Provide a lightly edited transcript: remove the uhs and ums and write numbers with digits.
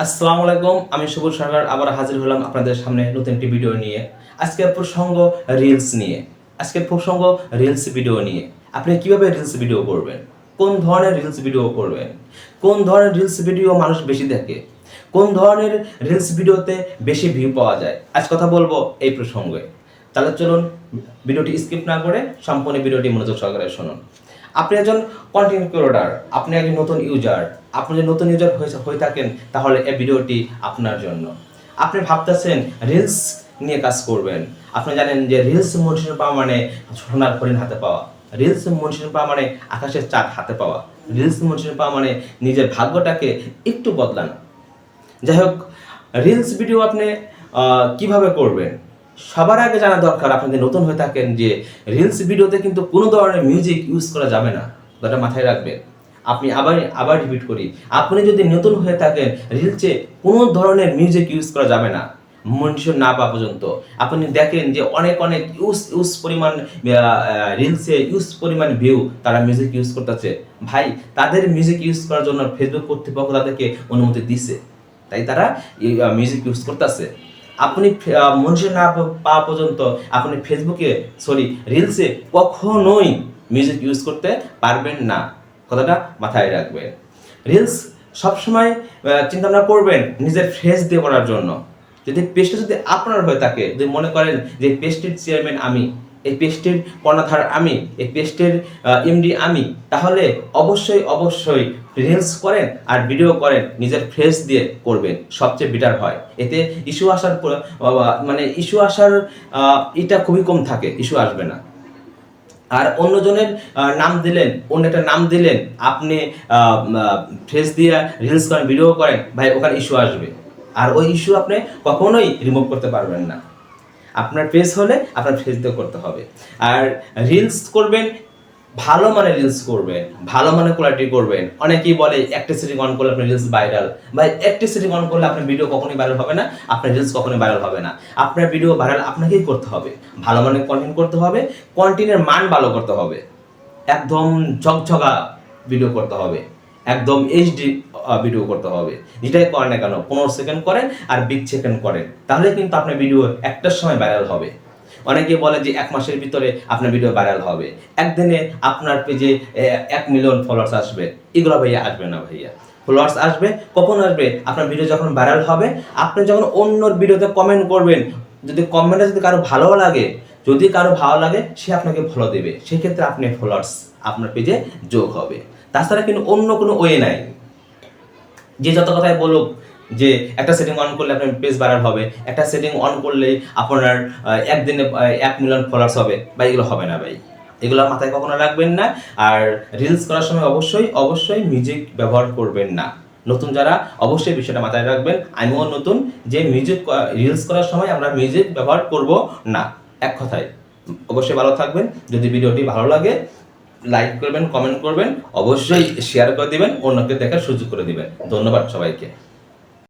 আসসালামু আলাইকুম, আমি সবুজ সরকার আবার হাজির হলাম আপনাদের সামনে নতুন একটি ভিডিও নিয়ে। আজকের প্রসঙ্গ রিলস নিয়ে। আজকের প্রসঙ্গ রিলস ভিডিও নিয়ে। আপনি কিভাবে রিলস ভিডিও করবেন, কোন ধরনের রিলস ভিডিও করবেন, কোন ধরনের রিলস ভিডিও মানুষ বেশি দেখে, কোন ধরনের রিলস ভিডিওতে বেশি ভিউ পাওয়া যায়, আজ কথা বলবো এই প্রসঙ্গে। তাহলে চলুন ভিডিওটি স্কিপ না করে সম্পূর্ণ ভিডিওটি মনোযোগ সহকারে শুনুন। আপনি একজন কন্টেন্ট ক্রিয়েটর, আপনি একজন নতুন ইউজার, আপনি যদি নতুন ইউজার হয়ে থাকেন তাহলে এই ভিডিওটি আপনার জন্য। আপনি ভাবতেছেন রিলস নিয়ে কাজ করবেন, আপনি জানেন যে রিলস মোটিভেশন পাওয়া মানে সোনার হরিণ হাতে পাওয়া, রিলস মোটিভেশন পাওয়া মানে আকাশের চাঁদ হাতে পাওয়া, রিলস মোটিভেশন পাওয়া মানে নিজের ভাগ্যটাকে একটু বদলানো। যাই হোক, রিলস ভিডিও আপনি কিভাবে করবেন সবার আগে জানা দরকার। আপনি যদি নতুন হয়ে থাকেন যে রিলস ভিডিওতে কিন্তু কোনো ধরনের মিউজিক ইউজ করা যাবে না, ওটা মাথায় রাখবেন। আপনি আবার রিপিট করি, আপনি যদি নতুন হয়ে থাকেন রিলসে কোনো ধরনের মিউজিক ইউজ করা যাবে না মনিটর না পাওয়া পর্যন্ত। আপনি দেখেন যে অনেক ইউজ পরিমাণ রিলসে ইউজ পরিমাণ ভিউ তারা মিউজিক ইউজ করতেছে। ভাই, তাদের মিউজিক ইউজ করার জন্য ফেসবুক কর্তৃপক্ষ তাদেরকে অনুমতি দিছে, তাই তারা মিউজিক ইউজ করতেছে। আপনি মনিটর না পাওয়া পর্যন্ত আপনি ফেসবুকে রিলসে কখনোই মিউজিক ইউজ করতে পারবেন না, কথাটা মাথায় রাখবেন। রিলস সবসময় চিন্তা ভাবনা করবেন নিজের ফেস দিয়ে করার জন্য। যদি পেজটা যদি আপনার হয়ে থাকে, যদি মনে করেন যে পেজটির চেয়ারম্যান আমি, এই পেজটির কর্ণধার আমি, এই পেজটির এমডি আমি, তাহলে অবশ্যই রিলস করেন আর ভিডিও করেন নিজের ফেস দিয়ে করবেন, সবচেয়ে বেটার হয়। এতে ইস্যু আসার এটা খুবই কম থাকে, ইস্যু আসবে না। আর অন্যজনের নাম দিলেন, অন্য একটা নাম দিলেন, আপনি ফেস দিয়ে রিলস করেন, ভিডিও করেন, ভাই ওখানে ইস্যু আসবে। আর ওই ইস্যু আপনি কখনোই রিমুভ করতে পারবেন না। আপনার ফেস হলে আপনার ফেস দিয়ে করতে হবে। আর রিলস করবেন, ভালো মানে রিলস করবেন, ভালো মানে কোয়ালিটি করবেন। অনেকেই বলে একটা সেটিং অন করলে আপনার রিলস ভাইরাল। ভাই, একটা সেটিং অন করলে আপনার ভিডিও কখনোই ভাইরাল হবে না, আপনার রিলস কখনোই ভাইরাল হবে না। আপনার ভিডিও ভাইরাল আপনাকেই করতে হবে, ভালো মানে কন্টেন্ট করতে হবে, কন্টেন্টের মান ভালো করতে হবে, একদম ঝকঝকা ভিডিও করতে হবে, একদম এইচডি ভিডিও করতে হবে। যেটাই করেন না কেন 15 সেকেন্ড করেন আর 20 সেকেন্ড করেন, তাহলে কিন্তু আপনার ভিডিও একটার সময় ভাইরাল হবে। অনেকে বলে যে 1 মাসের ভিতরে আপনার ভিডিও ভাইরাল হবে, একদিনে আপনার পেজে 1 মিলিয়ন ফলোয়ার্স আসবে। এগুলো ভাইয়া আসবে না ভাইয়া। ফলোয়ার্স আসবে কখন আসবে? আপনার ভিডিও যখন ভাইরাল হবে, আপনি যখন অন্যর ভিডিওতে কমেন্ট করবেন, যদি কমেন্টে যদি কারো ভালো লাগে সে আপনাকে ফলো দেবে, সেক্ষেত্রে আপনি ফলোয়ার্স আপনার পেজে যোগ হবে। তাছাড়া কিন্তু অন্য কোনো ওয়ে নাই। যে যত কথাই বলুক যে একটা সেটিং অন করলে আপনার পেজ ভাইরাল হবে, একটা সেটিং অন করলেই আপনার একদিনে 1 মিলিয়ন ফলোয়ার্স হবে, ভাই এগুলো হবে না ভাই, এগুলো মাথায় কখনো রাখবেন না। আর রিলস করার সময় অবশ্যই মিউজিক ব্যবহার করবেন না। নতুন যারা অবশ্যই বিষয়টা মাথায় রাখবেন, আমিও নতুন, যে রিলস করার সময় আমরা মিউজিক ব্যবহার করব না, এক কথায়। অবশ্যই ভালো থাকবেন। যদি ভিডিওটি ভালো লাগে লাইক করবেন, কমেন্ট করবেন, অবশ্যই শেয়ার করে দিবেন, অন্যকে দেখার সুযোগ করে দিবেন। ধন্যবাদ সবাইকে।